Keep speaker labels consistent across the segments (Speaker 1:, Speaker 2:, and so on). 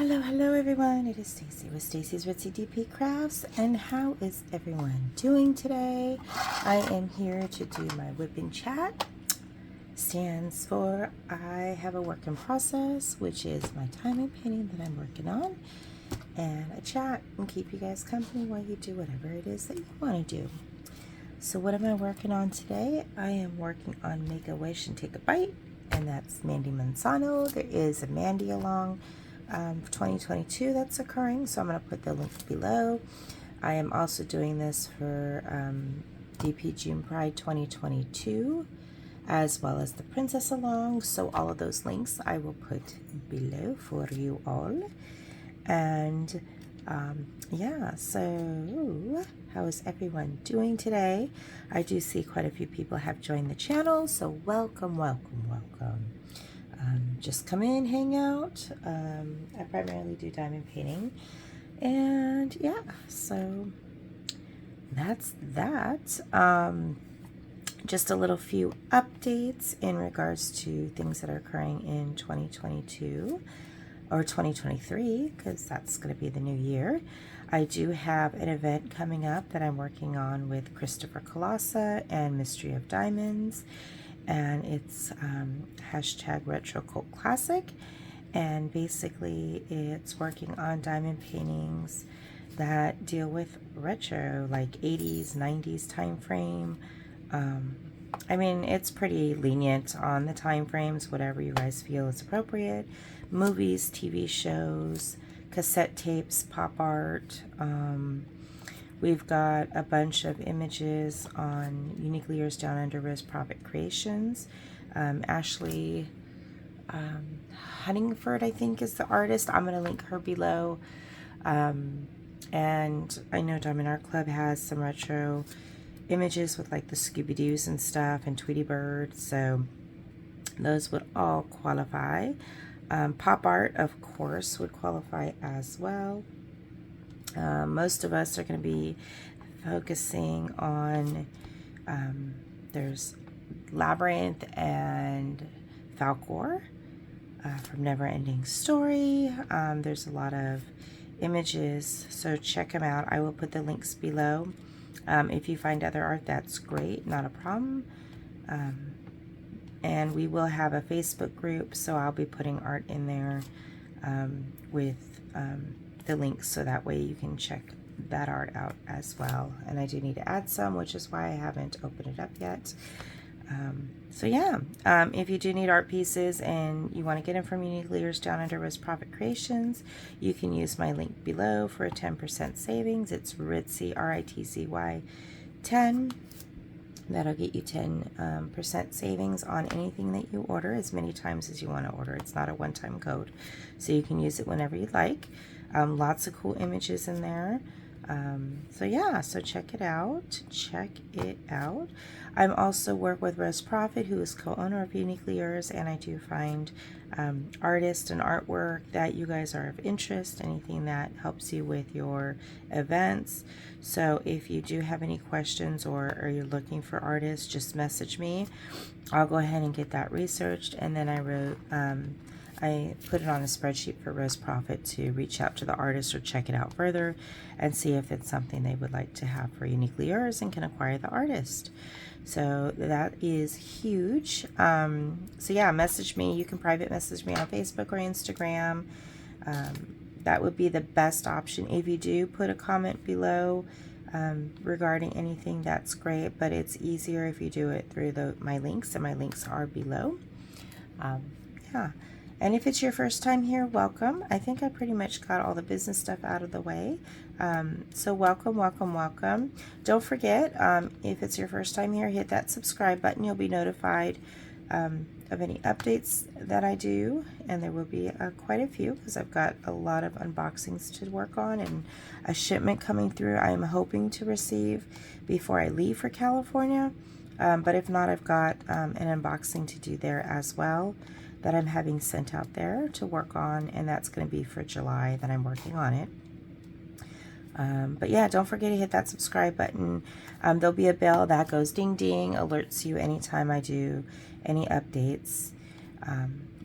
Speaker 1: Hello everyone. It is Stacy with Stacy's Ritzy DP Crafts, and how is everyone doing today? I am here to do my WIP N Chat. Stands for I have a work in process, which is my diamond painting that I'm working on, and a chat and keep you guys company while you do whatever it is that you want to do. So what am I working on today? I am working on Make a Wish and Take a Bite, and that's Mandy Manzano. There is a Mandy along for 2022 that's occurring, so I'm going to put the link below. I am also doing this for DP June Pride 2022, as well as the Princess along, so all of those links I will put below for you all. And yeah, so how is everyone doing today? I do see quite a few people have joined the channel, so welcome. Just come in, hang out. I primarily do diamond painting, and yeah, so that's that. Just a little few updates in regards to things that are occurring in 2022 or 2023, because that's going to be the new year. I do have an event coming up that I'm working on with Christopher Colossa and Mystery of Diamonds, and it's hashtag Retro Cult Classic, and basically it's working on diamond paintings that deal with retro, like 80s, 90s time frame. I mean, it's pretty lenient on the time frames, whatever you guys feel is appropriate. Movies, TV shows, cassette tapes, pop art. We've got a bunch of images on Uniquely Yours Down Under Rose Profit Creations. Ashley Huntingford, I think, is the artist. I'm going to link her below. And I know Diamond Art Club has some retro images with like the Scooby-Doos and stuff and Tweety Bird, so those would all qualify. Pop art, of course, would qualify as well. Most of us are going to be focusing on, there's Labyrinth and Falcor from Never Ending Story. There's a lot of images, so check them out. I will put the links below. If you find other art, that's great, not a problem. And we will have a Facebook group, so I'll be putting art in there with the links, so that way you can check that art out as well. And I do need to add some, which is why I haven't opened it up yet. So yeah, if you do need art pieces and you want to get them from Uniquely Yours Down Under Rose Profit Creations, you can use my link below for a 10% savings. It's Ritzy, R-I-T-Z-Y 10. That'll get you 10% savings on anything that you order, as many times as you want to order. It's not a one-time code, so you can use it whenever you like. Lots of cool images in there. So yeah, so check it out. I'm also work with Rose Profit, who is co-owner of Uniquely Yours, and I do find artists and artwork that you guys are of interest, anything that helps you with your events. So if you do have any questions or you're looking for artists, just message me. I'll go ahead and get that researched, and then I put it on a spreadsheet for Rose Profit to reach out to the artist or check it out further and see if it's something they would like to have for Uniquely Yours and can acquire the artist. So that is huge. So yeah, message me. You can private message me on Facebook or Instagram. That would be the best option. If you do put a comment below regarding anything, that's great, but it's easier if you do it through my links, and my links are below. Yeah. And if it's your first time here, welcome. I think I pretty much got all the business stuff out of the way. So welcome. Don't forget, if it's your first time here, hit that subscribe button. You'll be notified of any updates that I do. And there will be quite a few, because I've got a lot of unboxings to work on and a shipment coming through I'm hoping to receive before I leave for California. But if not, I've got an unboxing to do there as well that I'm having sent out there to work on, and that's going to be for July that I'm working on it. But yeah, don't forget to hit that subscribe button. There'll be a bell that goes ding ding, alerts you anytime I do any updates.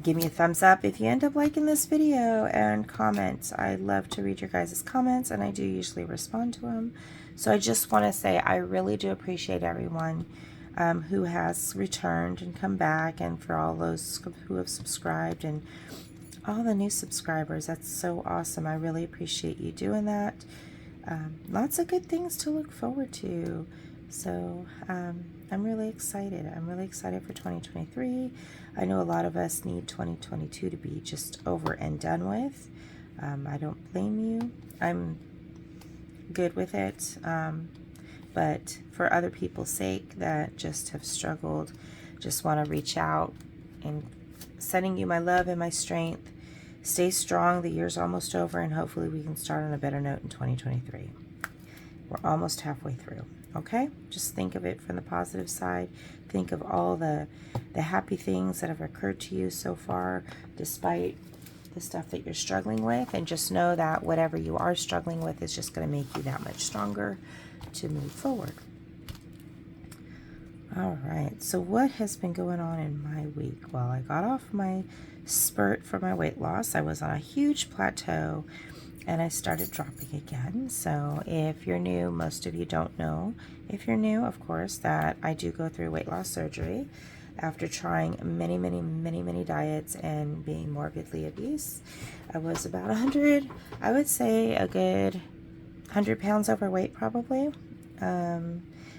Speaker 1: give me a thumbs up if you end up liking this video, and comment. I love to read your guys' comments, and I do usually respond to them. So I just want to say I really do appreciate everyone who has returned and come back, and for all those who have subscribed and all the new subscribers. That's so awesome. I really appreciate you doing that. Lots of good things to look forward to. So I'm really excited. I'm really excited for 2023. I know a lot of us need 2022 to be just over and done with. I don't blame you. I'm good with it. But for other people's sake that just have struggled, just want to reach out and sending you my love and my strength. Stay strong. The year's almost over, and hopefully we can start on a better note in 2023. We're almost halfway through. Okay? Just think of it from the positive side. Think of all the happy things that have occurred to you so far, despite the stuff that you're struggling with, and just know that whatever you are struggling with is just going to make you that much stronger to move forward. All right, so what has been going on in my week? Well, I got off my spurt for my weight loss. I was on a huge plateau, and I started dropping again. So if you're new, most of you don't know. If you're new, of course, that I do go through weight loss surgery after trying many diets and being morbidly obese. I was about 100, I would say a good 100 pounds overweight probably,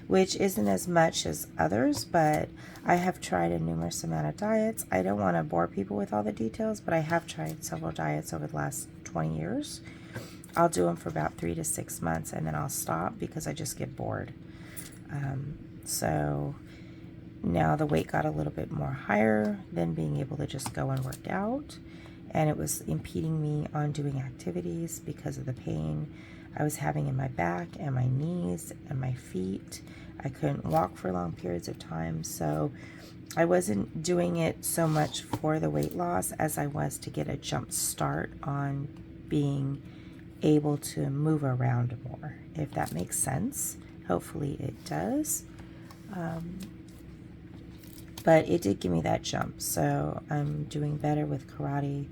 Speaker 1: which isn't as much as others, but I have tried a numerous amount of diets. I don't want to bore people with all the details, but I have tried several diets over the last 20 years. I'll do them for about 3 to 6 months, and then I'll stop because I just get bored. So now the weight got a little bit more higher than being able to just go and work out, and it was impeding me on doing activities because of the pain I was having in my back and my knees and my feet. I couldn't walk for long periods of time, so I wasn't doing it so much for the weight loss as I was to get a jump start on being able to move around more, if that makes sense. Hopefully it does. But it did give me that jump, so I'm doing better with karate,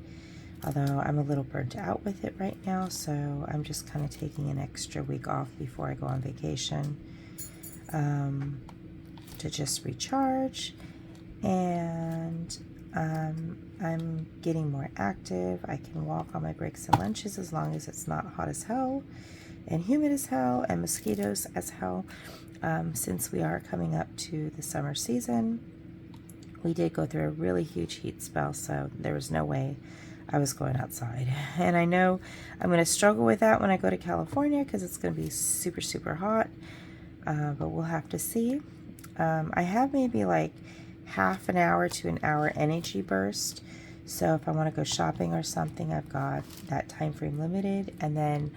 Speaker 1: although I'm a little burnt out with it right now, so I'm just kind of taking an extra week off before I go on vacation to just recharge. And I'm getting more active. I can walk on my breaks and lunches as long as it's not hot as hell and humid as hell and mosquitoes as hell. Since we are coming up to the summer season, we did go through a really huge heat spell, so there was no way I was going outside. And I know I'm going to struggle with that when I go to California because it's going to be super hot, but we'll have to see. I have maybe like half an hour to an hour energy burst, so if I want to go shopping or something, I've got that time frame limited, and then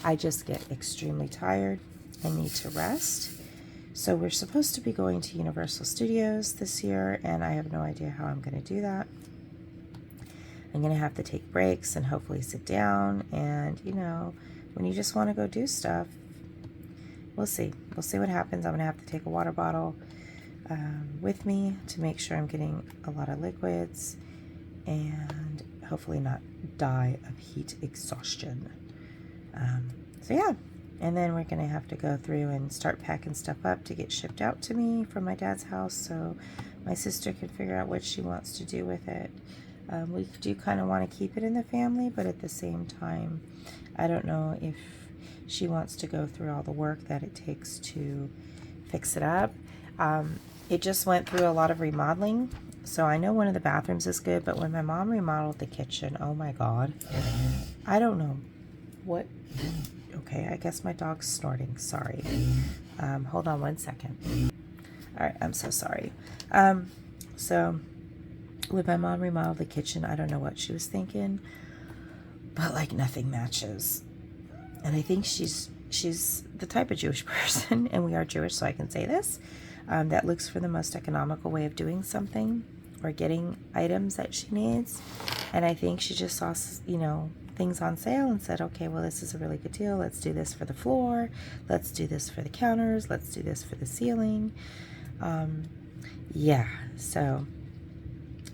Speaker 1: I just get extremely tired and need to rest. So we're supposed to be going to Universal Studios this year, and I have no idea how I'm going to do that. I'm going to have to take breaks and hopefully sit down, and you know, when you just want to go do stuff, we'll see. We'll see what happens. I'm going to have to take a water bottle with me to make sure I'm getting a lot of liquids and hopefully not die of heat exhaustion. So yeah. And then we're going to have to go through and start packing stuff up to get shipped out to me from my dad's house so my sister can figure out what she wants to do with it. We do kind of want to keep it in the family, but at the same time, I don't know if she wants to go through all the work that it takes to fix it up. It just went through a lot of remodeling, so I know one of the bathrooms is good, but when my mom remodeled the kitchen, oh my God, I don't know what... Okay, I guess my dog's snorting. Sorry. Hold on one second. All right, I'm so sorry. So when my mom remodeled the kitchen, I don't know what she was thinking, but like nothing matches. And I think she's the type of Jewish person, and we are Jewish, so I can say this, that looks for the most economical way of doing something or getting items that she needs. And I think she just saw, you know, things on sale and said, okay, well, this is a really good deal. Let's do this for the floor. Let's do this for the counters. Let's do this for the ceiling. Yeah, so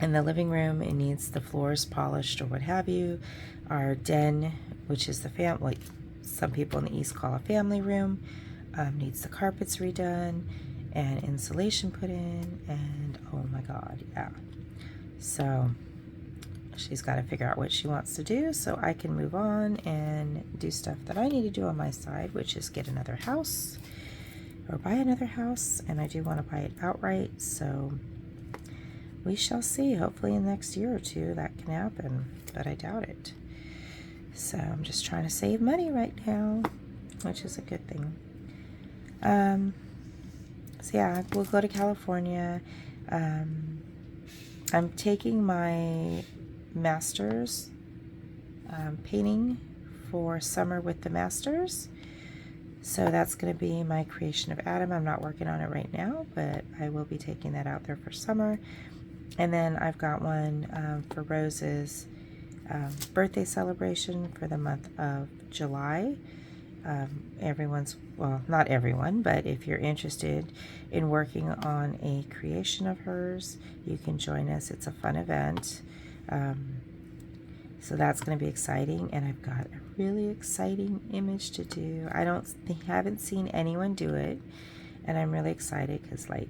Speaker 1: In the living room, it needs the floors polished or what have you. Our den, which is the what some people in the East call a family room, needs the carpets redone and insulation put in, and oh my god, yeah. So she's got to figure out what she wants to do so I can move on and do stuff that I need to do on my side, which is get another house or buy another house, and I do want to buy it outright, so we shall see. Hopefully in the next year or two that can happen, but I doubt it. So I'm just trying to save money right now, which is a good thing. So yeah, we'll go to California. I'm taking my master's painting for summer with the masters. So that's going to be my creation of Adam. I'm not working on it right now, but I will be taking that out there for summer. And then I've got one for Rose's birthday celebration for the month of July. Everyone's, well, not everyone, but if you're interested in working on a creation of hers, you can join us. It's a fun event. So that's going to be exciting, and I've got a really exciting image to do. Haven't seen anyone do it, and I'm really excited because, like,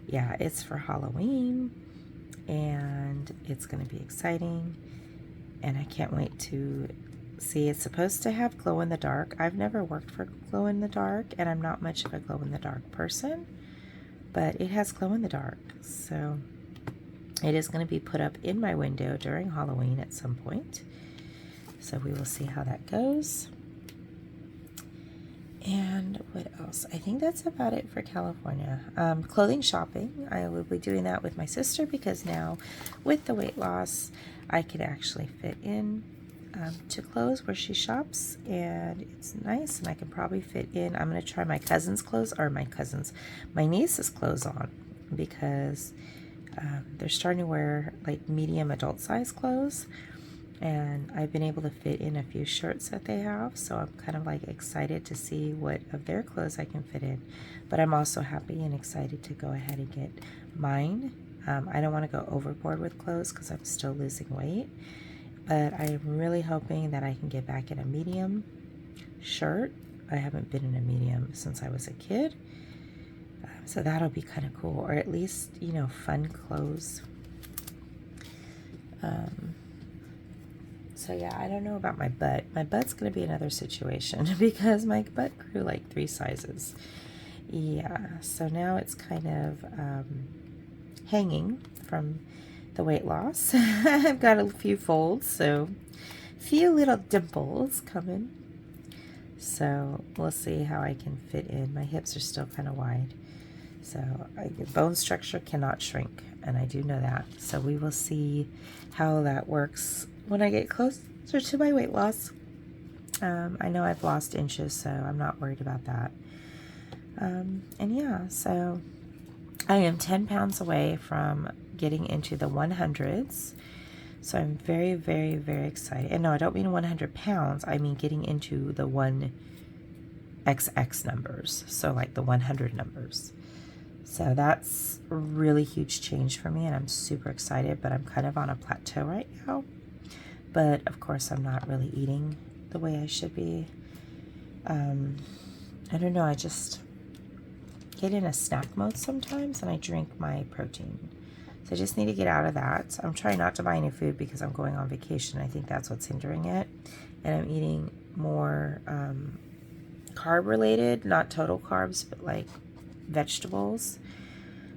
Speaker 1: yeah, it's for Halloween, and it's going to be exciting, and I can't wait to see. It's supposed to have glow in the dark. I've never worked for glow in the dark, and I'm not much of a glow in the dark person, but it has glow in the dark, so it is going to be put up in my window during Halloween at some point. So we will see how that goes. And what else? I think that's about it for California. Clothing shopping. I will be doing that with my sister because now with the weight loss, I could actually fit in to clothes where she shops, and it's nice, and I can probably fit in. I'm going to try my cousin's clothes, or my niece's clothes on, because they're starting to wear like medium adult size clothes, and I've been able to fit in a few shirts that they have, so I'm kind of like excited to see what of their clothes I can fit in. But I'm also happy and excited to go ahead and get mine. I don't want to go overboard with clothes because I'm still losing weight, but I am really hoping that I can get back in a medium shirt. I haven't been in a medium since I was a kid. So that'll be kind of cool, or at least, you know, fun clothes. So yeah, I don't know about my butt. My butt's going to be another situation because my butt grew like 3 sizes. Yeah, so now it's kind of hanging from the weight loss. I've got a few folds, so a few little dimples coming. So we'll see how I can fit in. My hips are still kind of wide. So bone structure cannot shrink, and I do know that. So we will see how that works when I get closer to my weight loss. I know I've lost inches, so I'm not worried about that. And yeah, so I am 10 pounds away from getting into the 100s. So I'm very, very, very excited. And no, I don't mean 100 pounds. I mean getting into the 1XX numbers. So like the 100 numbers. So that's a really huge change for me, and I'm super excited, but I'm kind of on a plateau right now. But of course, I'm not really eating the way I should be. I don't know, I just get in a snack mode sometimes, and I drink my protein. So I just need to get out of that. I'm trying not to buy any food because I'm going on vacation. I think that's what's hindering it. And I'm eating more carb related, not total carbs, but like vegetables.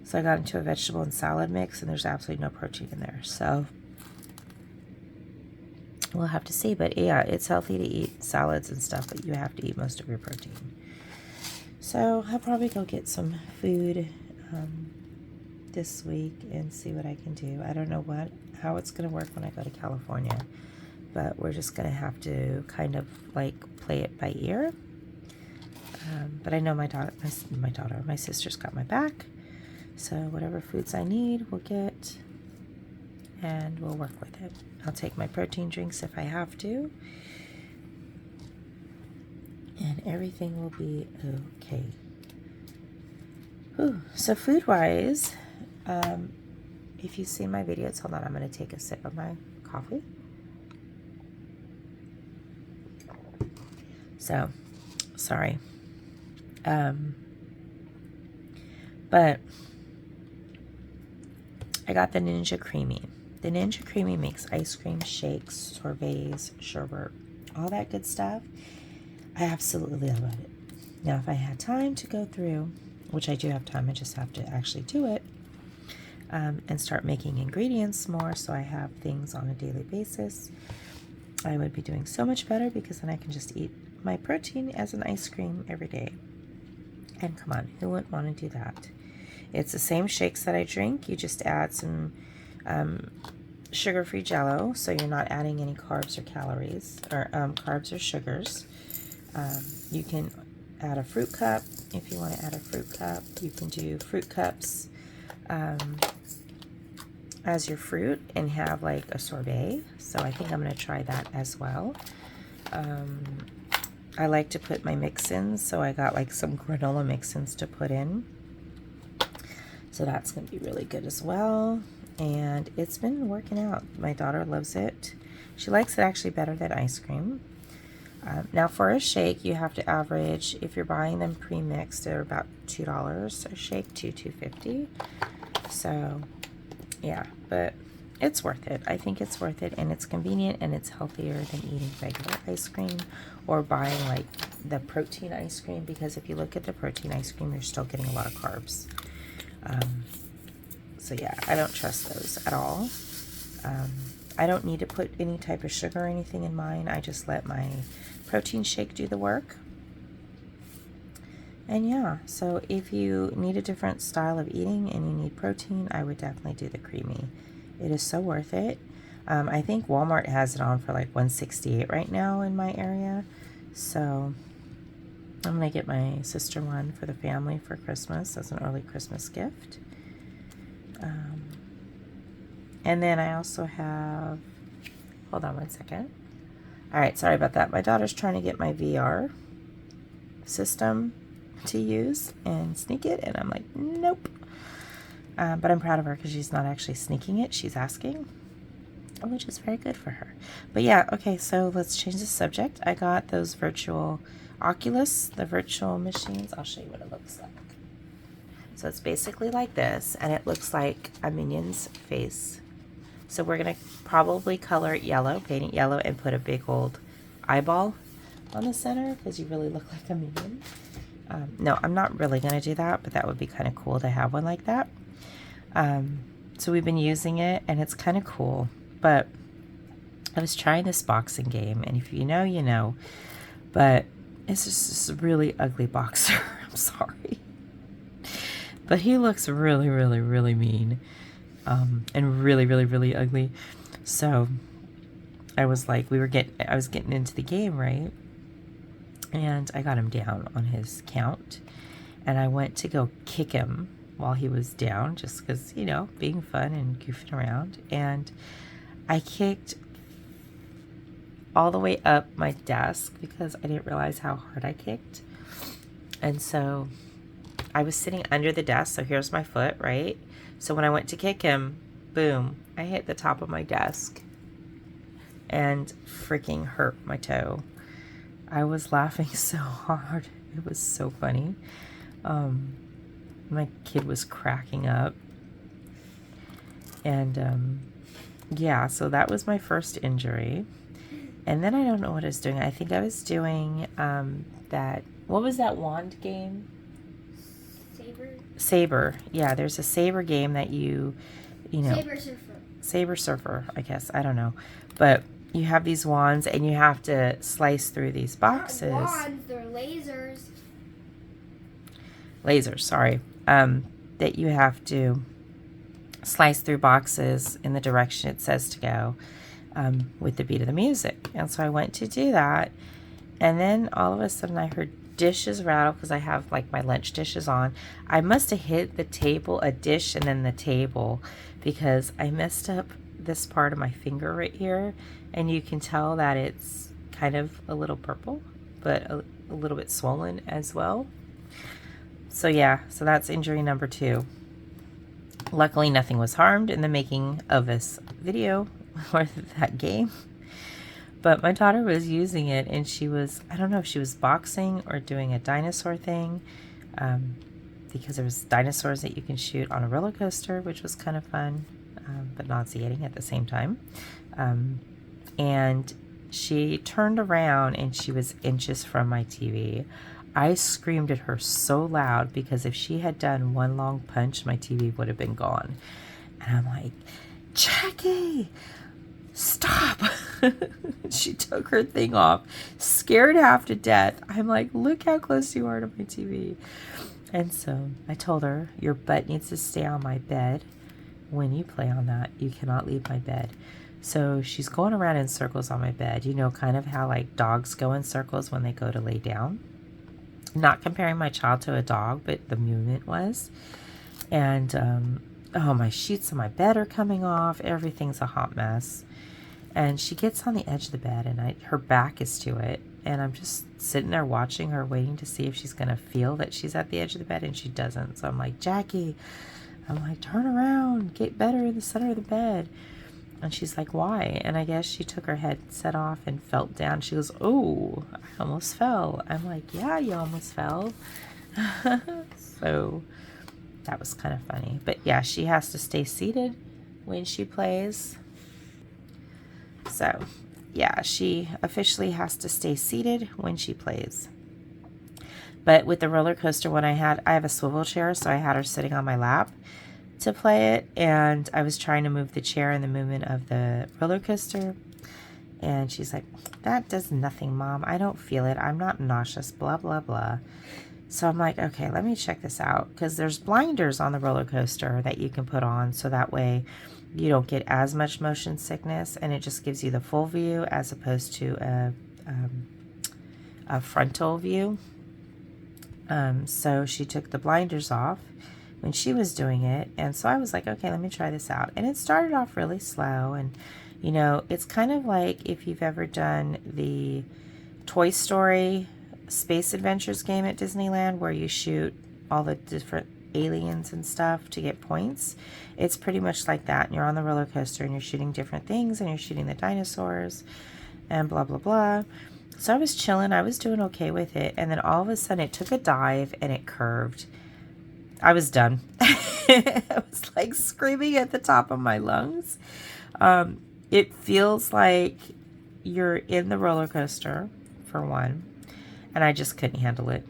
Speaker 1: So I got into a vegetable and salad mix, and there's absolutely no protein in there. So we'll have to see. But yeah, it's healthy to eat salads and stuff, but you have to eat most of your protein. So I'll probably go get some food this week and see what I can do. I don't know how it's going to work when I go to California, but we're just going to have to kind of like play it by ear. But I know my sister's got my back. So whatever foods I need, we'll get, and we'll work with it. I'll take my protein drinks if I have to, and everything will be okay. Whew. So food-wise, if you've seen my videos, hold on, I'm going to take a sip of my coffee. So, sorry. But I got the Ninja Creamy. The Ninja Creamy makes ice cream, shakes, sorbets, sherbet, all that good stuff. I absolutely love it. Now, if I had time to go through, which I do have time, I just have to actually do it, and start making ingredients more so I have things on a daily basis, I would be doing so much better, because then I can just eat my protein as an ice cream every day. And come on, who wouldn't want to do that? It's the same shakes that I drink. You just add some sugar-free Jell-O, so you're not adding any carbs or calories, or carbs or sugars. You can add a fruit cup if you want to add a fruit cup. You can do fruit cups as your fruit and have like a sorbet. So I think I'm going to try that as well. I like to put my mix-ins, so I got like some granola mix-ins to put in. So that's going to be really good as well. And it's been working out. My daughter loves it. She likes it actually better than ice cream. Now for a shake, you have to average, if you're buying them pre-mixed, they're about $2 a shake, $2.50. So yeah, but it's worth it. I think it's worth it, and it's convenient, and it's healthier than eating regular ice cream or buying like the protein ice cream, because if you look at the protein ice cream, you're still getting a lot of carbs. So yeah, I don't trust those at all. I don't need to put any type of sugar or anything in mine. I just let my protein shake do the work. And yeah, so if you need a different style of eating and you need protein, I would definitely do the creamy. It is so worth it. I think Walmart has it on for like $168 right now in my area. So I'm going to get my sister one for the family for Christmas as an early Christmas gift. And then I also have, hold on one second. All right, sorry about that. My daughter's trying to get my VR system to use and sneak it, and I'm like, nope. But I'm proud of her because she's not actually sneaking it. She's asking, which is very good for her. But yeah, okay, so let's change the subject. I got those virtual Oculus, the virtual machines. I'll show you what it looks like. So it's basically like this, and it looks like a minion's face. So we're going to probably color it yellow, paint it yellow, and put a big old eyeball on the center, because you really look like a minion. No, I'm not really going to do that, but that would be kind of cool to have one like that. So we've been using it, and it's kind of cool. But I was trying this boxing game, and if you know, you know. But it's just this really ugly boxer. I'm sorry. But he looks really, really, really mean. And really, really, really ugly. So I was like, I was getting into the game, right? And I got him down on his count. And I went to go kick him while he was down, just because, you know, being fun and goofing around. And I kicked all the way up my desk because I didn't realize how hard I kicked. And so I was sitting under the desk, so here's my foot, right? So when I went to kick him, boom, I hit the top of my desk and freaking hurt my toe. I was laughing so hard. It was so funny. My kid was cracking up. And yeah, so that was my first injury. And then I don't know what I was doing. I think I was doing that, what was that wand game? Saber. Yeah, there's a saber game that you know. Saber Surfer, I guess. I don't know. But you have these wands and you have to slice through these boxes.
Speaker 2: Not wands, they're lasers.
Speaker 1: Lasers, sorry. That you have to slice through boxes in the direction it says to go with the beat of the music. And so I went to do that. And then all of a sudden I heard dishes rattle because I have like my lunch dishes on. I must have hit the table, a dish, and then the table, because I messed up this part of my finger right here, and you can tell that it's kind of a little purple, but a little bit swollen as well. So yeah, so that's injury number 2. Luckily, nothing was harmed in the making of this video or that game. But my daughter was using it, and she was, I don't know if she was boxing or doing a dinosaur thing, because there was dinosaurs that you can shoot on a roller coaster, which was kind of fun, but nauseating at the same time. And she turned around, and she was inches from my TV. I screamed at her so loud because if she had done one long punch, my TV would have been gone. And I'm like, Jackie, stop. She took her thing off, scared half to death. I'm like, look how close you are to my TV. And so I told her, your butt needs to stay on my bed when you play on that. You cannot leave my bed. So she's going around in circles on my bed. You know, kind of how like dogs go in circles when they go to lay down. Not comparing my child to a dog, but the movement was. And oh, my sheets on my bed are coming off. Everything's a hot mess. And she gets on the edge of the bed, and her back is to it. And I'm just sitting there watching her, waiting to see if she's going to feel that she's at the edge of the bed, and she doesn't. So I'm like, Jackie, I'm like, turn around, get better in the center of the bed. And she's like, why? And I guess she took her headset off and felt down. She goes, oh, I almost fell. I'm like, yeah, you almost fell. So that was kind of funny. But yeah, she has to stay seated when she plays. So yeah, she officially has to stay seated when she plays. But with the roller coaster one I have a swivel chair, so I had her sitting on my lap to play it, and I was trying to move the chair in the movement of the roller coaster, and she's like, that does nothing, Mom. I don't feel it. I'm not nauseous, blah, blah, blah. So I'm like, okay, let me check this out, because there's blinders on the roller coaster that you can put on, so that way you don't get as much motion sickness, and it just gives you the full view as opposed to a frontal view. So she took the blinders off when she was doing it, and so I was like, okay, let me try this out. And it started off really slow, and you know, it's kind of like if you've ever done the Toy Story Space Adventures game at Disneyland, where you shoot all the different aliens and stuff to get points. It's pretty much like that, and you're on the roller coaster and you're shooting different things, and you're shooting the dinosaurs and blah blah blah. So I was chilling, I was doing okay with it, and then all of a sudden it took a dive and it curved. I was done. I was like screaming at the top of my lungs. It feels like you're in the roller coaster, for one, and I just couldn't handle it.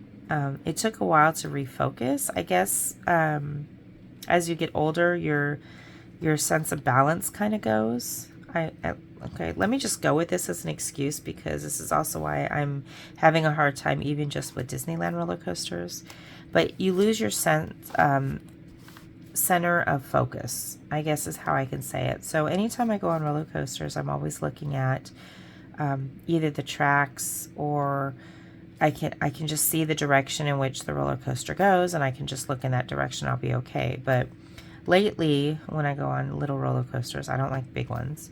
Speaker 1: It took a while to refocus. I guess as you get older, your sense of balance kind of goes. Okay, let me just go with this as an excuse, because this is also why I'm having a hard time even just with Disneyland roller coasters. But you lose your center of focus, I guess is how I can say it. So anytime I go on roller coasters, I'm always looking at either the tracks, or I can just see the direction in which the roller coaster goes, and I can just look in that direction. I'll be okay. But lately, when I go on little roller coasters, I don't like big ones,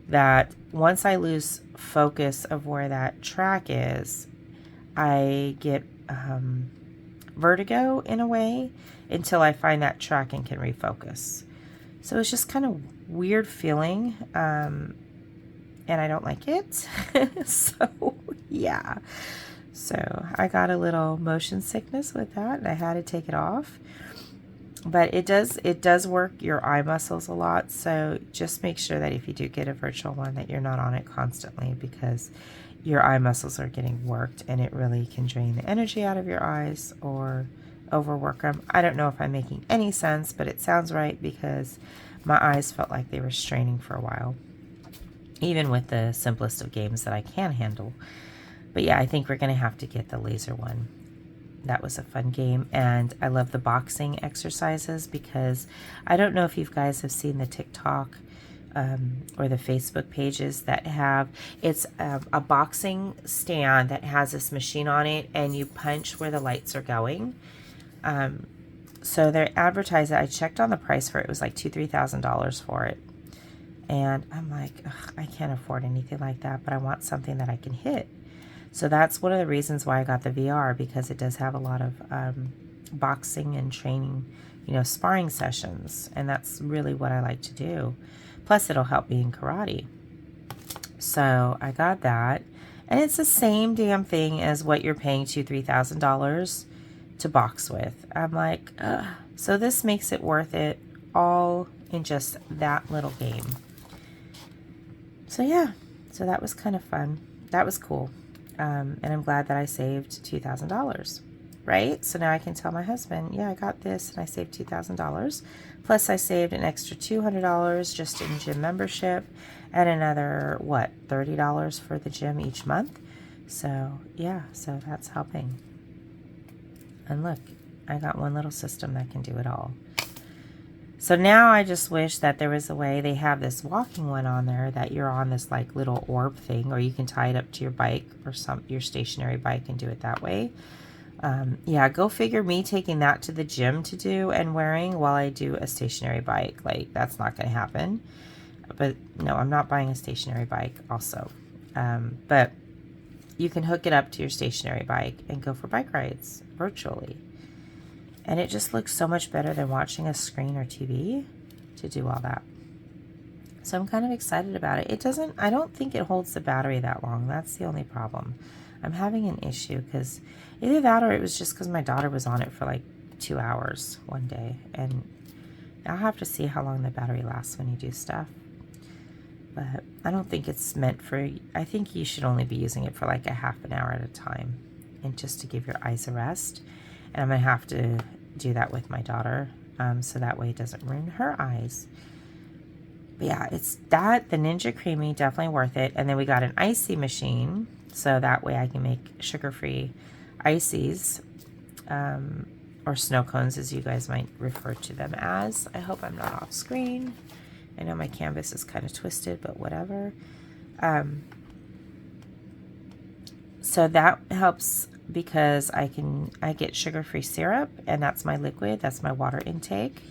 Speaker 1: that once I lose focus of where that track is, I get vertigo in a way until I find that track and can refocus. So it's just kind of weird feeling, and I don't like it. So yeah. So I got a little motion sickness with that, and I had to take it off. But it does work your eye muscles a lot. So just make sure that if you do get a virtual one, that you're not on it constantly, because your eye muscles are getting worked, and it really can drain the energy out of your eyes or overwork them. I don't know if I'm making any sense, but it sounds right, because my eyes felt like they were straining for a while, even with the simplest of games that I can handle. But yeah, I think we're going to have to get the laser one. That was a fun game, and I love the boxing exercises, because I don't know if you guys have seen the TikTok or the Facebook pages that have, it's a boxing stand that has this machine on it, and you punch where the lights are going. So they're advertised. I checked on the price for it. It was like $2,000-$3,000 for it. And I'm like, ugh, I can't afford anything like that, but I want something that I can hit. So that's one of the reasons why I got the VR, because it does have a lot of boxing and training you know, sparring sessions. And that's really what I like to do. Plus, it'll help me in karate. So I got that. And it's the same damn thing as what you're paying $2,000-$3,000 to box with. I'm like, ugh. So this makes it worth it all in just that little game. So yeah, so that was kind of fun. That was cool. And I'm glad that I saved $2,000, right? So now I can tell my husband, yeah, I got this and I saved $2,000. Plus I saved an extra $200 just in gym membership and another, what, $30 for the gym each month. So yeah, so that's helping. And look, I got one little system that can do it all. So now I just wish that there was a way, they have this walking one on there that you're on this like little orb thing, or you can tie it up to your bike or your stationary bike and do it that way. Yeah, go figure, me taking that to the gym to do and wearing while I do a stationary bike. Like, that's not going to happen. But no, I'm not buying a stationary bike also. But you can hook it up to your stationary bike and go for bike rides virtually. And it just looks so much better than watching a screen or TV to do all that. So I'm kind of excited about it. I don't think it holds the battery that long. That's the only problem. I'm having an issue because either that or it was just because my daughter was on it for like 2 hours one day. And I'll have to see how long the battery lasts when you do stuff. But I don't think it's meant for, I think you should only be using it for like a half an hour at a time and just to give your eyes a rest. And I'm going to have to do that with my daughter so that way it doesn't ruin her eyes. But yeah, it's that, the Ninja Creamy, definitely worth it. And then we got an icy machine, so that way I can make sugar-free ices, or snow cones as you guys might refer to them as. I hope I'm not off screen. I know my canvas is kind of twisted, but whatever. So that helps because I get sugar-free syrup, and that's my liquid, that's my water intake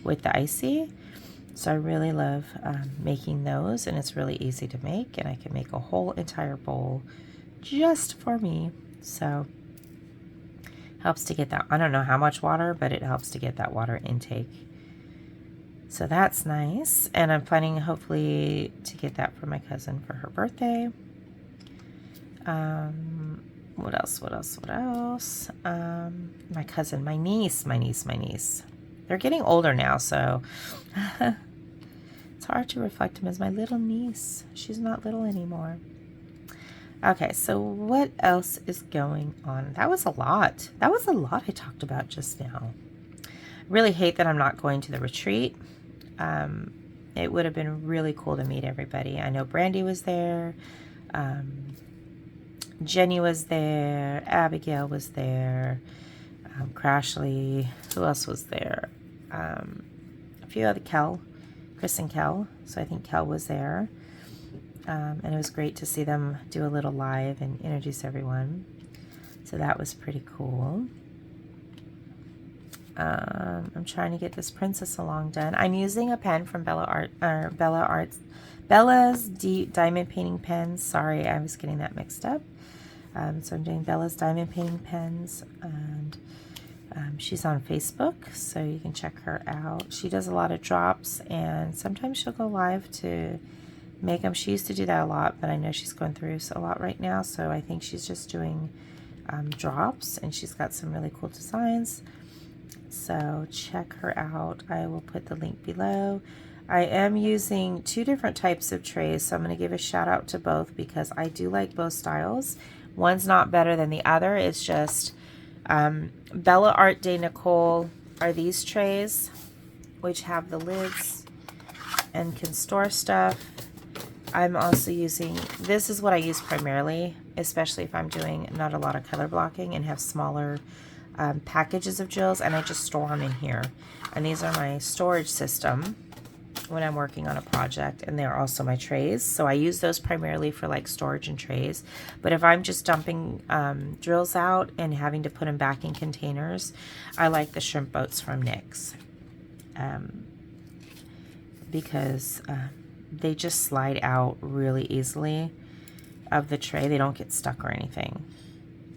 Speaker 1: with the icy. So I really love making those, and it's really easy to make, and I can make a whole entire bowl just for me. So helps to get that, I don't know how much water, but it helps to get that water intake. So that's nice, and I'm planning hopefully to get that for my cousin for her birthday. What else? My cousin, my niece. They're getting older now, so it's hard to reflect them as my little niece. She's not little anymore. Okay, so what else is going on? That was a lot. I talked about just now. I really hate that I'm not going to the retreat. It would have been really cool to meet everybody. I know Brandy was there. Jenny was there, Abigail was there, Crashly, who else was there? A few other, Chris and Kel, so I think Kel was there. And it was great to see them do a little live and introduce everyone. So that was pretty cool. I'm trying to get this Princess Along done. I'm using a pen from Bella's Diamond Painting Pens. Sorry, I was getting that mixed up. So I'm doing Bella's Diamond Painting Pens, and she's on Facebook, so you can check her out. She does a lot of drops, and sometimes she'll go live to make them. She used to do that a lot, but I know she's going through a lot right now, so I think she's just doing drops, and she's got some really cool designs. So check her out. I will put the link below. I am using 2 different types of trays, so I'm going to give a shout out to both because I do like both styles. One's not better than the other. It's just Bella Art de Nicole are these trays, which have the lids and can store stuff. I'm also using, this is what I use primarily, especially if I'm doing not a lot of color blocking and have smaller packages of gels, and I just store them in here. And these are my storage system when I'm working on a project, and they're also my trays. So I use those primarily for like storage and trays. But if I'm just dumping drills out and having to put them back in containers, I like the shrimp boats from NYX because they just slide out really easily of the tray. They don't get stuck or anything.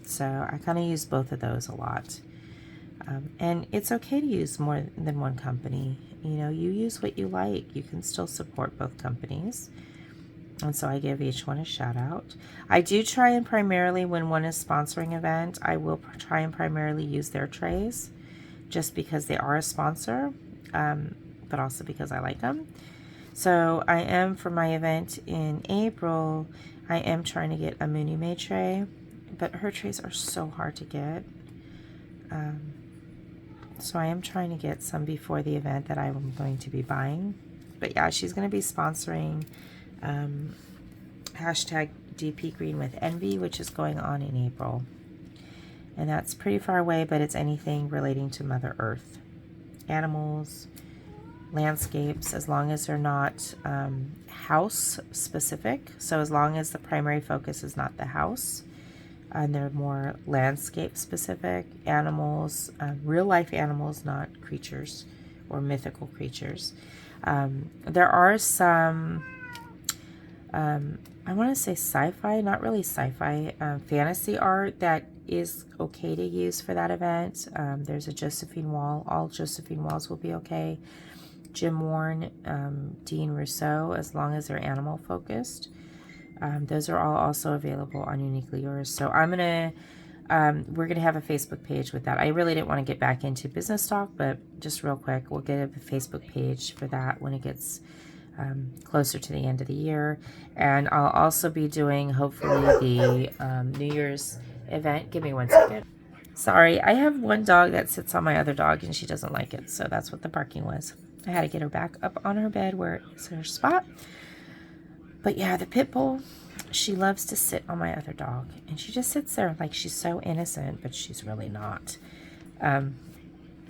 Speaker 1: So I kind of use both of those a lot. And it's okay to use more than one company. You know, you use what you like. You can still support both companies. And so I give each one a shout out. I do try and primarily, when one is sponsoring an event, I will try and primarily use their trays just because they are a sponsor, but also because I like them. So I am, for my event in April, I am trying to get a Mooney May tray, but her trays are so hard to get. So I am trying to get some before the event that I'm going to be buying. But yeah, she's going to be sponsoring hashtag DP Green with Envy, which is going on in April. And that's pretty far away, but it's anything relating to Mother Earth. Animals, landscapes, as long as they're not house specific. So as long as the primary focus is not the house, and they're more landscape specific. Animals, real life animals, not creatures or mythical creatures. There are some, I want to say sci-fi, not really sci-fi, fantasy art that is okay to use for that event. There's a Josephine Wall. All Josephine Walls will be okay. Jim Warren, Dean Rousseau, as long as they're animal focused. Those are all also available on Uniquely Yours. So we're gonna have a Facebook page with that. I really didn't want to get back into business talk, but just real quick, we'll get a Facebook page for that when it gets closer to the end of the year. And I'll also be doing, hopefully, the New Year's event. Give me 1 second. Sorry, I have one dog that sits on my other dog and she doesn't like it, so that's what the barking was. I had to get her back up on her bed where it's her spot. But yeah, the pit bull, she loves to sit on my other dog, and she just sits there like she's so innocent, but she's really not.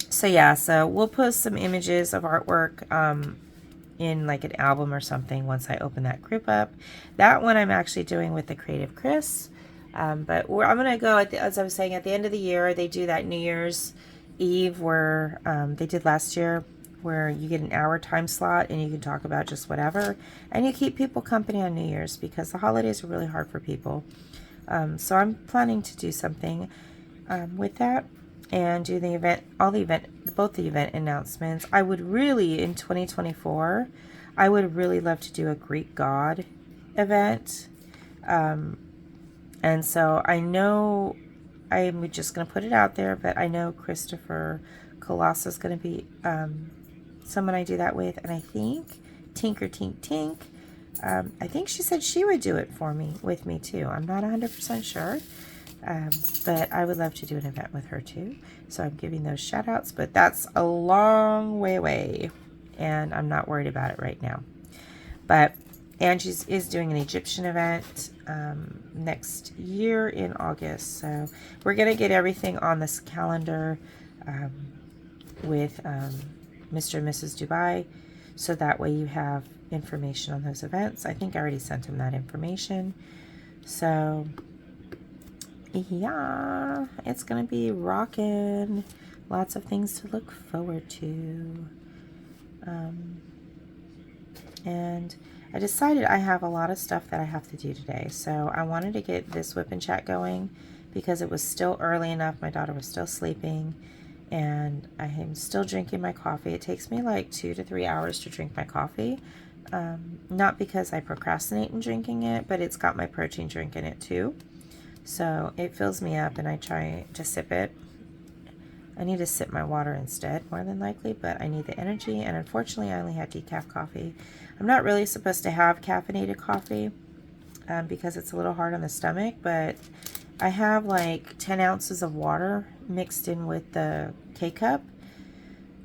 Speaker 1: So yeah, so we'll post some images of artwork in like an album or something once I open that group up. That one I'm actually doing with the Creative Chris. But I'm going to go, as I was saying, at the end of the year, they do that New Year's Eve where they did last year, where you get an hour time slot and you can talk about just whatever. And you keep people company on New Year's because the holidays are really hard for people. So I'm planning to do something with that and do the event, both the event announcements. I would really, in 2024, I would really love to do a Greek god event. And so I know, I'm just going to put it out there, but I know Christopher Colossa is going to be someone I do that with. And I think Tinker Tink Tink, I think she said she would do it with me too. I'm not 100% sure, but I would love to do an event with her too. So I'm giving those shout outs, but that's a long way away and I'm not worried about it right now. But Angie is doing an Egyptian event next year in August. So we're going to get everything on this calendar with Mr. and Mrs. Dubai. So that way you have information on those events. I think I already sent him that information. So yeah, it's going to be rocking. Lots of things to look forward to. And I decided I have a lot of stuff that I have to do today. So I wanted to get this WIP N Chat going because it was still early enough. My daughter was still sleeping and I am still drinking my coffee. It takes me like 2 to 3 hours to drink my coffee. Not because I procrastinate in drinking it, but it's got my protein drink in it too. So it fills me up and I try to sip it. I need to sip my water instead, more than likely, but I need the energy, and unfortunately I only had decaf coffee. I'm not really supposed to have caffeinated coffee because it's a little hard on the stomach, but I have like 10 ounces of water mixed in with the K-cup,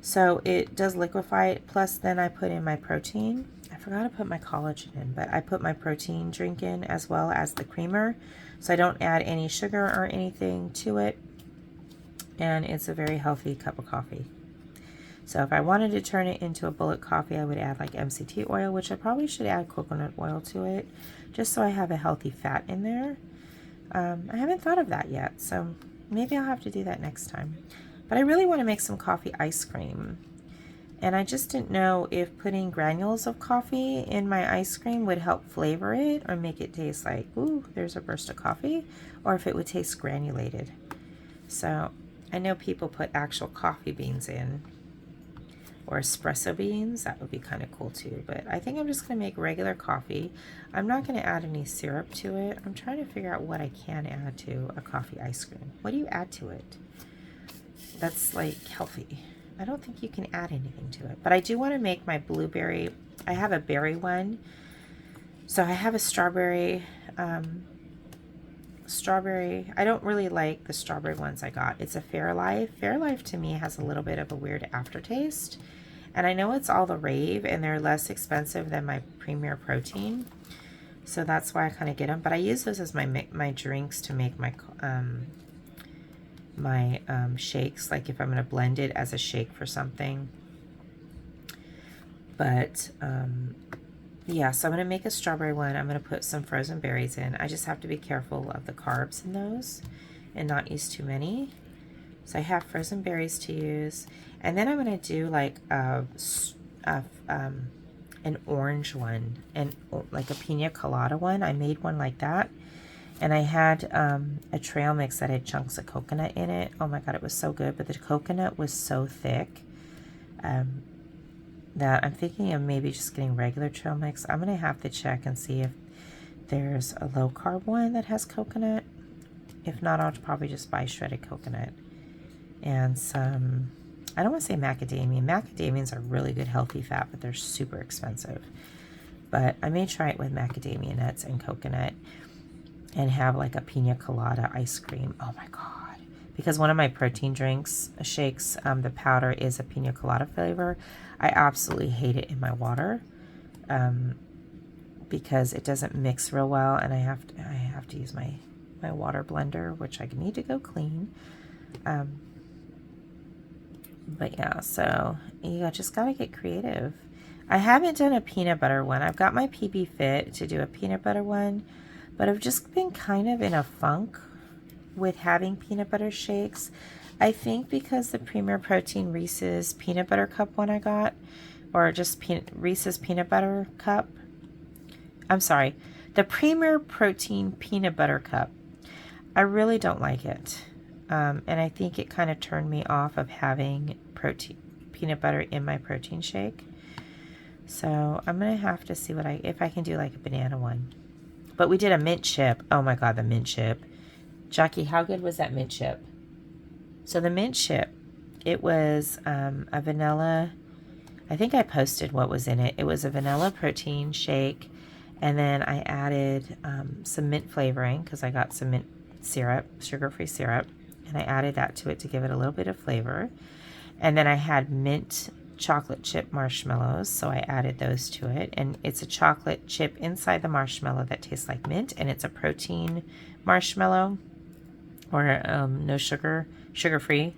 Speaker 1: so it does liquefy it, plus then I put in my protein. I forgot to put my collagen in, but I put my protein drink in as well as the creamer, so I don't add any sugar or anything to it. And it's a very healthy cup of coffee. So if I wanted to turn it into a bullet coffee, I would add like MCT oil, which I probably should add coconut oil to it, just so I have a healthy fat in there. I haven't thought of that yet, so maybe I'll have to do that next time. But I really want to make some coffee ice cream. And I just didn't know if putting granules of coffee in my ice cream would help flavor it or make it taste like, ooh, there's a burst of coffee, or if it would taste granulated. So I know people put actual coffee beans in, or espresso beans. That would be kind of cool too, but I think I'm just going to make regular coffee. I'm not going to add any syrup to it. I'm trying to figure out what I can add to a coffee ice cream. What do you add to it that's like healthy? I don't think you can add anything to it, but I do want to make my blueberry. I have a berry one, so I have a strawberry. I don't really like the strawberry ones I got. It's a Fairlife. Fairlife to me has a little bit of a weird aftertaste, and I know it's all the rave, and they're less expensive than my Premier Protein, so that's why I kind of get them. But I use those as my drinks to make my shakes, like if I'm going to blend it as a shake for something. But yeah, so I'm going to make a strawberry one. I'm going to put some frozen berries in. I just have to be careful of the carbs in those and not use too many. So I have frozen berries to use. And then I'm going to do like an orange one, and like a pina colada one. I made one like that. And I had a trail mix that had chunks of coconut in it. Oh my God, it was so good. But the coconut was so thick that I'm thinking of maybe just getting regular trail mix. I'm going to have to check and see if there's a low carb one that has coconut. If not, I'll probably just buy shredded coconut. And some, I don't want to say macadamia. Macadamias are really good healthy fat, but they're super expensive. But I may try it with macadamia nuts and coconut and have like a pina colada ice cream. Oh my God. Because one of my protein drinks, shakes, the powder is a pina colada flavor. I absolutely hate it in my water because it doesn't mix real well, and I have to use my water blender, which I need to go clean. But yeah, so you just gotta get creative. I haven't done a peanut butter one. I've got my PB Fit to do a peanut butter one, but I've just been kind of in a funk with having peanut butter shakes. I think because the Premier Protein Reese's peanut butter cup one I got, or just Reese's peanut butter cup. I'm sorry, the Premier Protein peanut butter cup. I really don't like it. And I think it kind of turned me off of having peanut butter in my protein shake. So I'm going to have to see if I can do like a banana one. But we did a mint chip. Oh my God, the mint chip. Jackie, how good was that mint chip? So the mint chip, it was a vanilla, I think I posted what was in it. It was a vanilla protein shake, and then I added some mint flavoring because I got some mint syrup, sugar-free syrup, and I added that to it to give it a little bit of flavor. And then I had mint chocolate chip marshmallows, so I added those to it. And it's a chocolate chip inside the marshmallow that tastes like mint, and it's a protein marshmallow, or no sugar, sugar-free,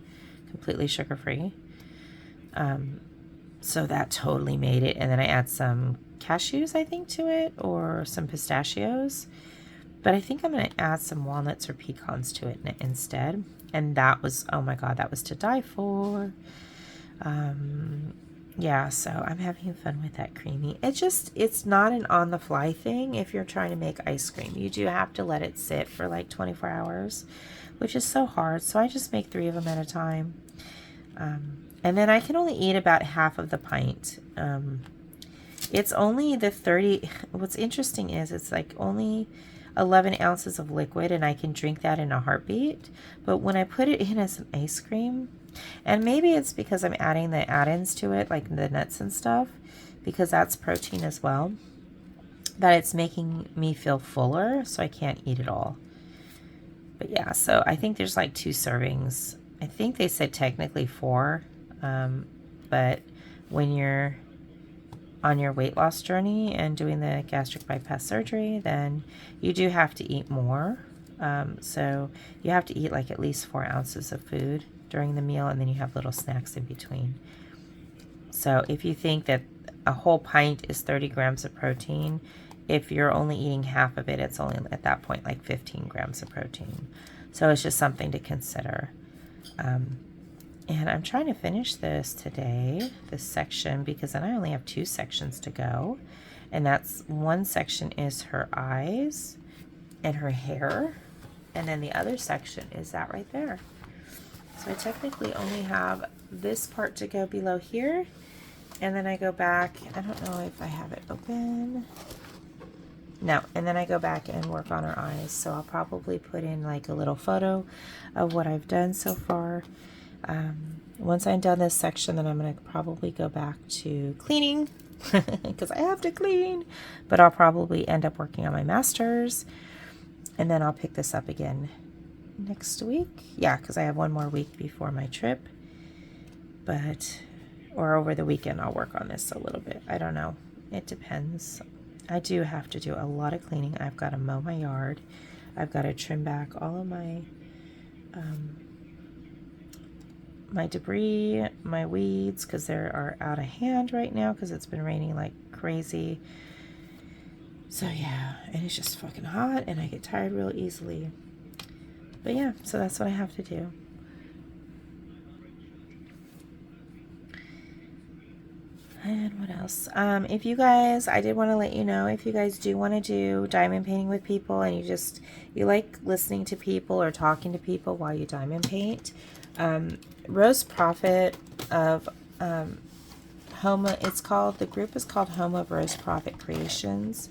Speaker 1: completely sugar-free. So that totally made it. And then I add some cashews, I think, to it, or some pistachios. But I think I'm going to add some walnuts or pecans to it instead. And that was, oh my God, that was to die for. Yeah, so I'm having fun with that creamy. It's not an on-the-fly thing if you're trying to make ice cream. You do have to let it sit for like 24 hours, which is so hard. So I just make 3 of them at a time. And then I can only eat about half of the pint. It's only the 30, what's interesting is it's like only 11 ounces of liquid, and I can drink that in a heartbeat. But when I put it in as an ice cream, and maybe it's because I'm adding the add-ins to it, like the nuts and stuff, because that's protein as well, that it's making me feel fuller, so I can't eat it all. But yeah, so I think there's like 2 servings. I think they said technically 4, but when you're on your weight loss journey and doing the gastric bypass surgery, then you do have to eat more. So you have to eat like at least 4 ounces of food during the meal, and then you have little snacks in between. So if you think that a whole pint is 30 grams of protein, if you're only eating half of it, it's only at that point like 15 grams of protein. So it's just something to consider. And I'm trying to finish this today, this section, because then I only have 2 sections to go. And that's, one section is her eyes and her hair, and then the other section is that right there. So I technically only have this part to go below here, and then I go back. I don't know if I have it open. No, and then I go back and work on her eyes. So I'll probably put in like a little photo of what I've done so far. Once I'm done this section, then I'm going to probably go back to cleaning because I have to clean, but I'll probably end up working on my masters, and then I'll pick this up again next week. Yeah, because I have one more week before my trip, or over the weekend I'll work on this a little bit. I don't know. It depends. I do have to do a lot of cleaning. I've got to mow my yard. I've got to trim back all of my my debris, my weeds, because they are out of hand right now because it's been raining like crazy. So yeah, and it's just fucking hot and I get tired real easily. But yeah, so that's what I have to do. And what else? If you guys, I did want to let you know, if you guys do want to do diamond painting with people and you like listening to people or talking to people while you diamond paint, Rose Prophet of Homa, the group is called Home of Rose Prophet Creations.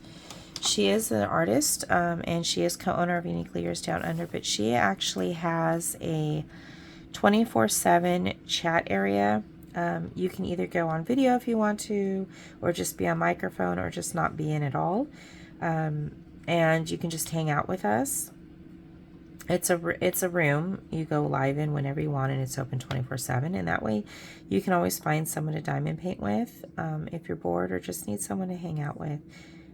Speaker 1: She is an artist, and she is co-owner of Uniquely Yours Down Under, but she actually has a 24/7 chat area. You can either go on video if you want to, or just be on microphone, or just not be in at all. And you can just hang out with us. It's a room you go live in whenever you want, and it's open 24/7. And that way you can always find someone to diamond paint with if you're bored or just need someone to hang out with.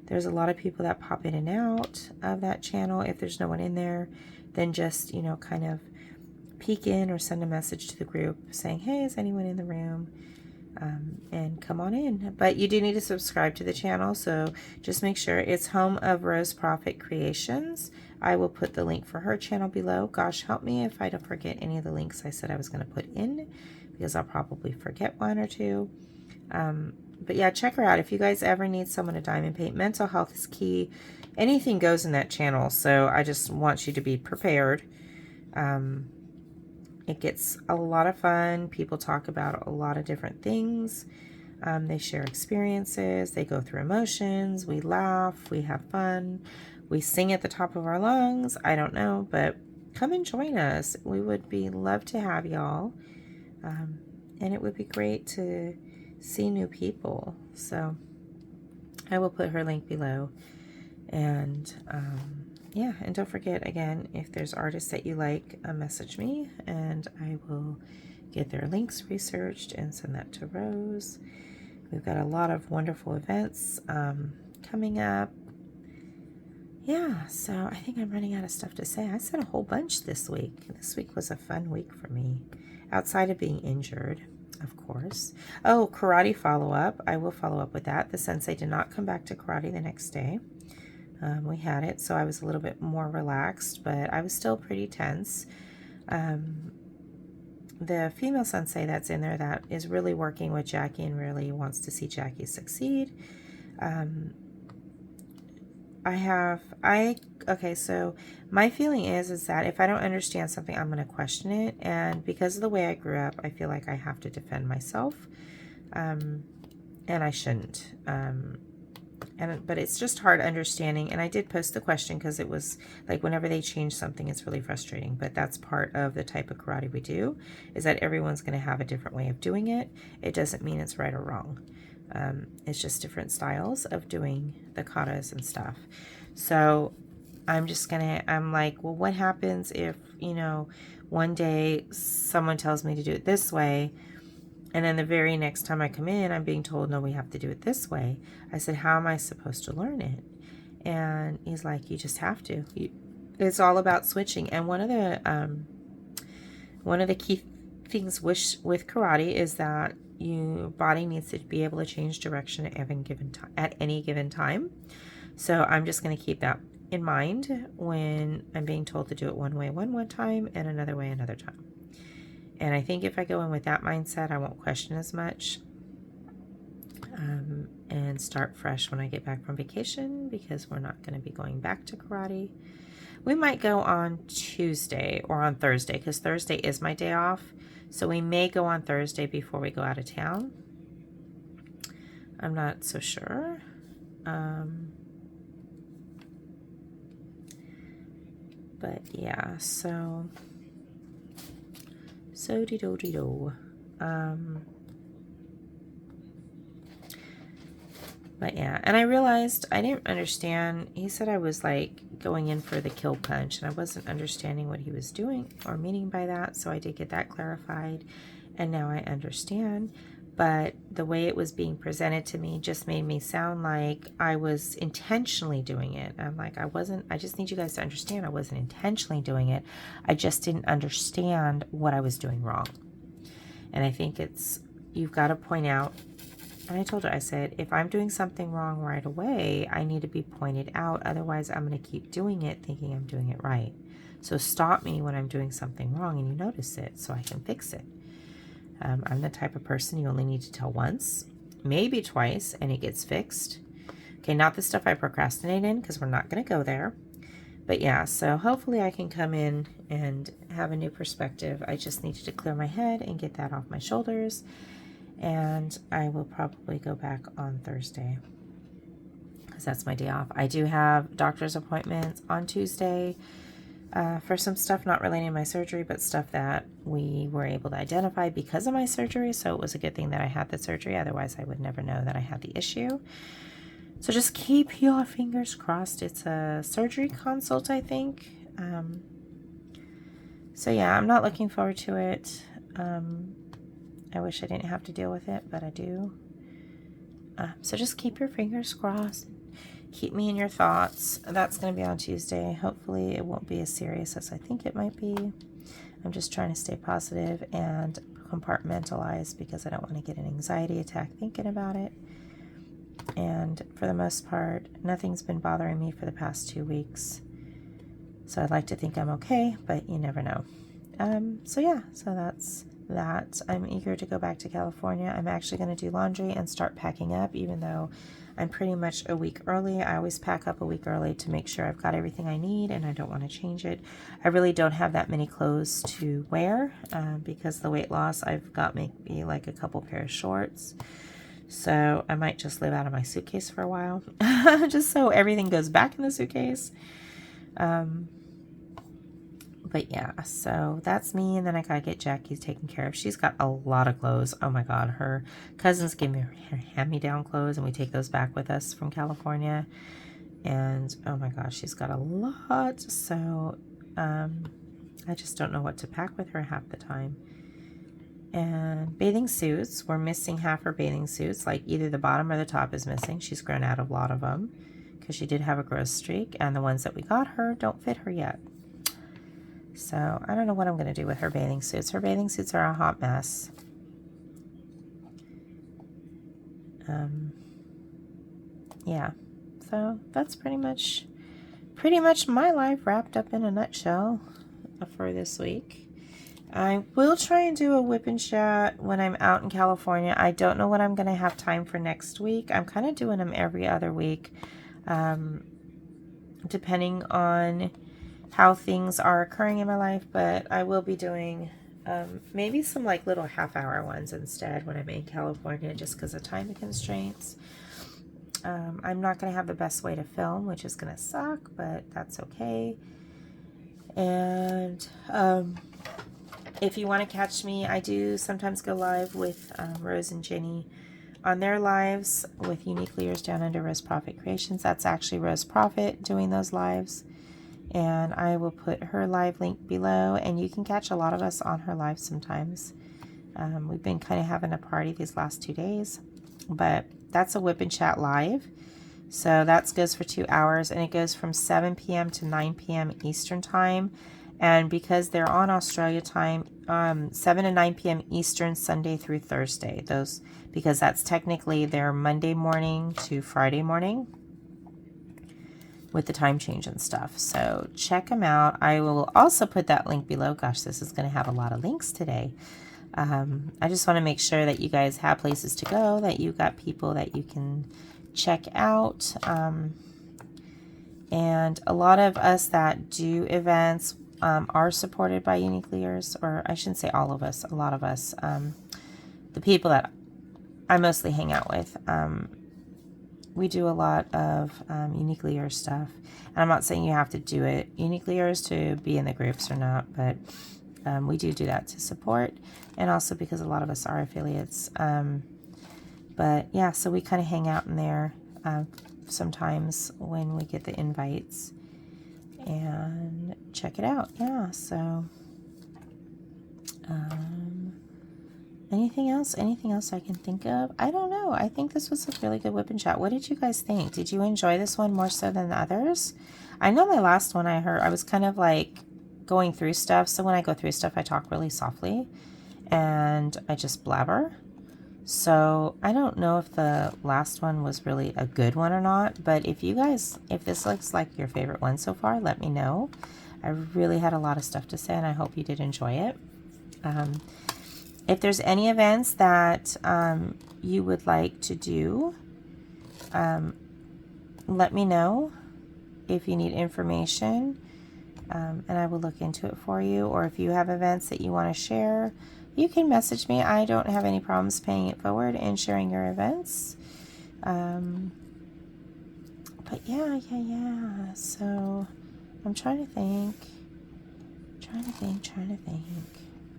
Speaker 1: There's a lot of people that pop in and out of that channel. If there's no one in there, then just, kind of peek in or send a message to the group saying, hey, is anyone in the room? And come on in. But you do need to subscribe to the channel, so just make sure it's Home of Rose Prophet Creations. I will put the link for her channel below. Gosh, help me if I don't forget any of the links I said I was going to put in, because I'll probably forget one or two. But yeah, check her out. If you guys ever need someone to diamond paint, mental health is key. Anything goes in that channel, so I just want you to be prepared. It gets a lot of fun. People talk about a lot of different things. They share experiences. They go through emotions. We laugh. We have fun. We sing at the top of our lungs. I don't know, but come and join us. We would love to have y'all. And it would be great to see new people. So I will put her link below. And yeah, and don't forget, again, if there's artists that you like, message me and I will get their links researched and send that to Rose. We've got a lot of wonderful events coming up. Yeah, so I think I'm running out of stuff to say. I said a whole bunch this week. This week was a fun week for me, outside of being injured, of course. Oh, karate follow-up. I will follow up with that. The sensei did not come back to karate the next day. We had it, so I was a little bit more relaxed, but I was still pretty tense. The female sensei that's in there that is really working with Jackie and really wants to see Jackie succeed. Okay, so my feeling is that if I don't understand something, I'm going to question it. And because of the way I grew up, I feel like I have to defend myself. And I shouldn't. But it's just hard understanding. And I did post the question because it was like whenever they change something, it's really frustrating. But that's part of the type of karate we do, is that everyone's going to have a different way of doing it. It doesn't mean it's right or wrong. It's just different styles of doing the katas and stuff. So I'm like, well, what happens if, one day someone tells me to do it this way, and then the very next time I come in, I'm being told, no, we have to do it this way. I said, how am I supposed to learn it? And he's like, you just have to. It's all about switching. And one of the key things with karate is that your body needs to be able to change direction at any given time. So I'm just going to keep that in mind when I'm being told to do it one way one time and another way another time. And I think if I go in with that mindset, I won't question as much, and start fresh when I get back from vacation, because we're not going to be going back to karate. We might go on Tuesday or on Thursday, because Thursday is my day off. So we may go on Thursday before we go out of town. I'm not so sure. But yeah, so dee do dee do. But yeah, and I realized I didn't understand. He said I was like going in for the kill punch, and I wasn't understanding what he was doing or meaning by that. So I did get that clarified, and now I understand. But the way it was being presented to me just made me sound like I was intentionally doing it. I'm like, I wasn't. I just need you guys to understand I wasn't intentionally doing it. I just didn't understand what I was doing wrong. And I think you've got to point out. And I told her, I said, if I'm doing something wrong right away, I need to be pointed out. Otherwise, I'm going to keep doing it thinking I'm doing it right. So stop me when I'm doing something wrong and you notice it so I can fix it. I'm the type of person you only need to tell once, maybe twice, and it gets fixed. Okay, not the stuff I procrastinate in, because we're not going to go there. But yeah, so hopefully I can come in and have a new perspective. I just needed to clear my head and get that off my shoulders. And I will probably go back on Thursday, because that's my day off. I do have doctor's appointments on Tuesday for some stuff not relating to my surgery, but stuff that we were able to identify because of my surgery. So it was a good thing that I had the surgery. Otherwise, I would never know that I had the issue. So just keep your fingers crossed. It's a surgery consult, I think. So yeah, I'm not looking forward to it. I wish I didn't have to deal with it, but I do. So just keep your fingers crossed. Keep me in your thoughts. That's going to be on Tuesday. Hopefully it won't be as serious as I think it might be. I'm just trying to stay positive and compartmentalize, because I don't want to get an anxiety attack thinking about it. And for the most part, nothing's been bothering me for the past 2 weeks. So I'd like to think I'm okay, but you never know. So yeah, so that's that. I'm eager to go back to California. I'm actually going to do laundry and start packing up, even though I'm pretty much a week early. I always pack up a week early to make sure I've got everything I need and I don't want to change it. I really don't have that many clothes to wear because the weight loss, I've got maybe like a couple pair of shorts. So I might just live out of my suitcase for a while, just so everything goes back in the suitcase. But yeah, so that's me, and then I gotta get Jackie taken care of. She's got a lot of clothes. Oh my God, her cousins gave me her hand-me-down clothes, and we take those back with us from California. And oh my gosh, she's got a lot. So I just don't know what to pack with her half the time. And bathing suits, we're missing half her bathing suits. Like either the bottom or the top is missing. She's grown out of a lot of them because she did have a growth streak, and the ones that we got her don't fit her yet. So I don't know what I'm going to do with her bathing suits. Her bathing suits are a hot mess. Yeah, so that's pretty much my life wrapped up in a nutshell for this week. I will try and do a WIP N Chat when I'm out in California. I don't know what I'm going to have time for next week. I'm kind of doing them every other week, depending on how things are occurring in my life, but I will be doing maybe some like little half-hour ones instead when I'm in California, just because of time constraints. I'm not going to have the best way to film, which is going to suck, but that's okay. And if you want to catch me, I do sometimes go live with Rose and Jenny on their lives with Unique Leaders Down Under Rose Profit Creations. That's actually Rose Profit doing those lives. And I will put her live link below, and you can catch a lot of us on her live sometimes. We've been kind of having a party these last 2 days, but that's a WIP N Chat live. So that goes for 2 hours, and it goes from 7 p.m. to 9 p.m. Eastern time. And because they're on Australia time, 7 to 9 p.m. Eastern, Sunday through Thursday. Because that's technically their Monday morning to Friday morning, with the time change and stuff. So check them out. I will also put that link below. Gosh, this is going to have a lot of links today. I just want to make sure that you guys have places to go, that you got people that you can check out. And a lot of us that do events are supported by Uniquely Yours, or I shouldn't say all of us, a lot of us. The people that I mostly hang out with, we do a lot of Uniquely Yours stuff. And I'm not saying you have to do it Uniquely Yours to be in the groups or not, but we do that to support, and also because a lot of us are affiliates. But yeah, so we kind of hang out in there sometimes when we get the invites and check it out. Yeah, so anything else I can think of? I don't know. I think this was a really good WIP N Chat. What did you guys think? Did you enjoy this one more so than the others? I know my last one I was kind of like going through stuff, so when I go through stuff I talk really softly and I just blabber. So I don't know if the last one was really a good one or not, but if this looks like your favorite one so far, let me know. I really had a lot of stuff to say, and I hope you did enjoy it. If there's any events that you would like to do, let me know if you need information, and I will look into it for you. Or if you have events that you want to share, you can message me. I don't have any problems paying it forward and sharing your events. But yeah. So I'm trying to think.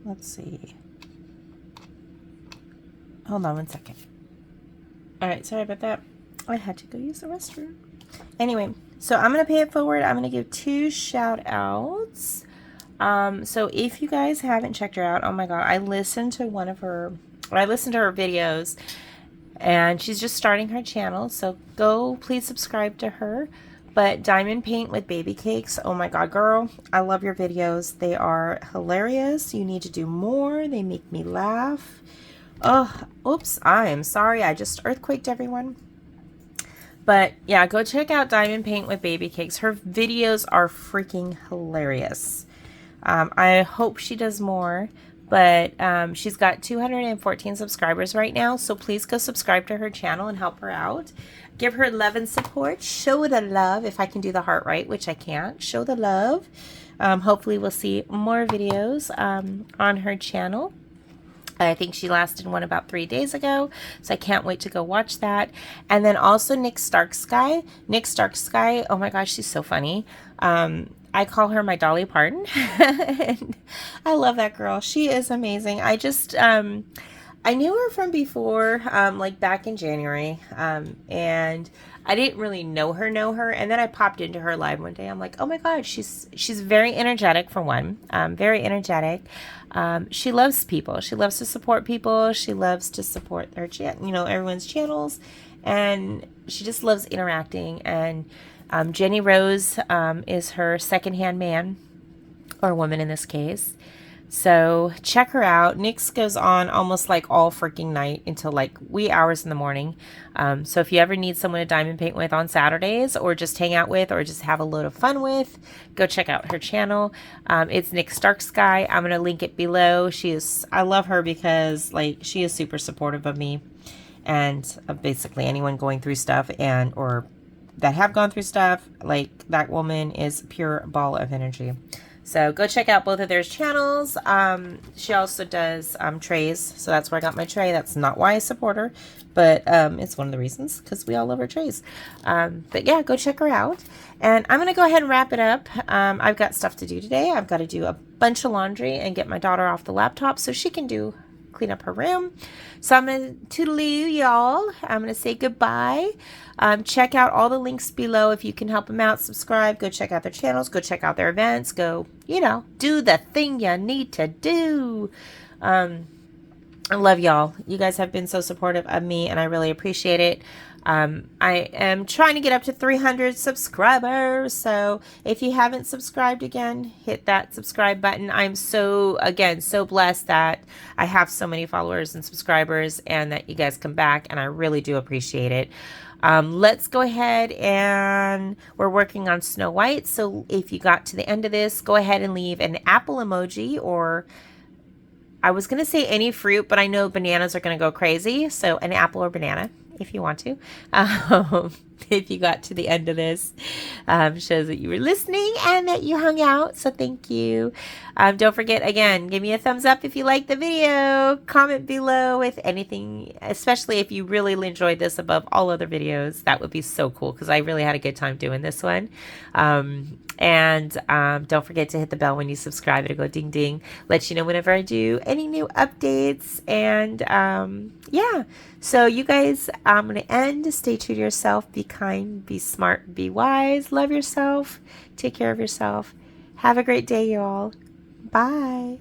Speaker 1: Let's see. Hold on one second. All right, sorry about that. I had to go use the restroom. Anyway, so I'm going to pay it forward. I'm going to give 2 shout outs. So if you guys haven't checked her out, oh my god, I listened to her videos, and she's just starting her channel, so go please subscribe to her. But Diamond Paint with Baby Cakes, oh my god, girl, I love your videos. They are hilarious. You need to do more. They make me laugh. Oh, oops, I am sorry. I just earthquaked everyone. But yeah, go check out Diamond Paint with Baby Cakes. Her videos are freaking hilarious. I hope she does more, but she's got 214 subscribers right now, so please go subscribe to her channel and help her out. Give her love and support. Show the love, if I can do the heart right, which I can't. Show the love. Hopefully we'll see more videos on her channel. I think she last did one about 3 days ago, so I can't wait to go watch that. And then also Nick Starksky. Oh my gosh, she's so funny. I call her my Dolly Parton. And I love that girl. She is amazing. I just, I knew her from before, like back in January, and I didn't really know her, and then I popped into her live one day. I'm like, oh my god, she's very energetic, for one, very energetic. She loves people. She loves to support people. She loves to support their everyone's channels, and she just loves interacting. And Jenny Rose is her secondhand man, or woman in this case. So check her out. Nyx goes on almost like all freaking night until like wee hours in the morning. So if you ever need someone to diamond paint with on Saturdays, or just hang out with, or just have a load of fun with, go check out her channel. It's Nick Starksky. I'm going to link it below. I love her because like she is super supportive of me and of basically anyone going through stuff, or that have gone through stuff. Like, that woman is a pure ball of energy. So go check out both of their channels. She also does trays, so that's where I got my tray. That's not why I support her, but it's one of the reasons, because we all love her trays. But yeah, go check her out. And I'm going to go ahead and wrap it up. I've got stuff to do today. I've got to do a bunch of laundry and get my daughter off the laptop so she can clean up her room. So I'm going to toodaloo, y'all. I'm going to say goodbye. Check out all the links below if you can help them out. Subscribe. Go check out their channels. Go check out their events. Go, do the thing you need to do. I love y'all. You guys have been so supportive of me, and I really appreciate it. I am trying to get up to 300 subscribers. So if you haven't subscribed again, hit that subscribe button. I'm so blessed that I have so many followers and subscribers, and that you guys come back, and I really do appreciate it. Let's go ahead, and we're working on Snow White. So if you got to the end of this, go ahead and leave an apple emoji, or I was going to say any fruit, but I know bananas are going to go crazy. So an apple or banana if you want to. if you got to the end of this. Shows that you were listening and that you hung out. So thank you. Don't forget, again, give me a thumbs up if you liked the video. Comment below with anything, especially if you really enjoyed this above all other videos. That would be so cool because I really had a good time doing this one. Don't forget to hit the bell when you subscribe. It'll go ding ding. Let you know whenever I do any new updates. And yeah, so you guys, I'm going to end. Stay true to yourself. Be kind, be smart, be wise. Love yourself. Take care of yourself. Have a great day, y'all. Bye.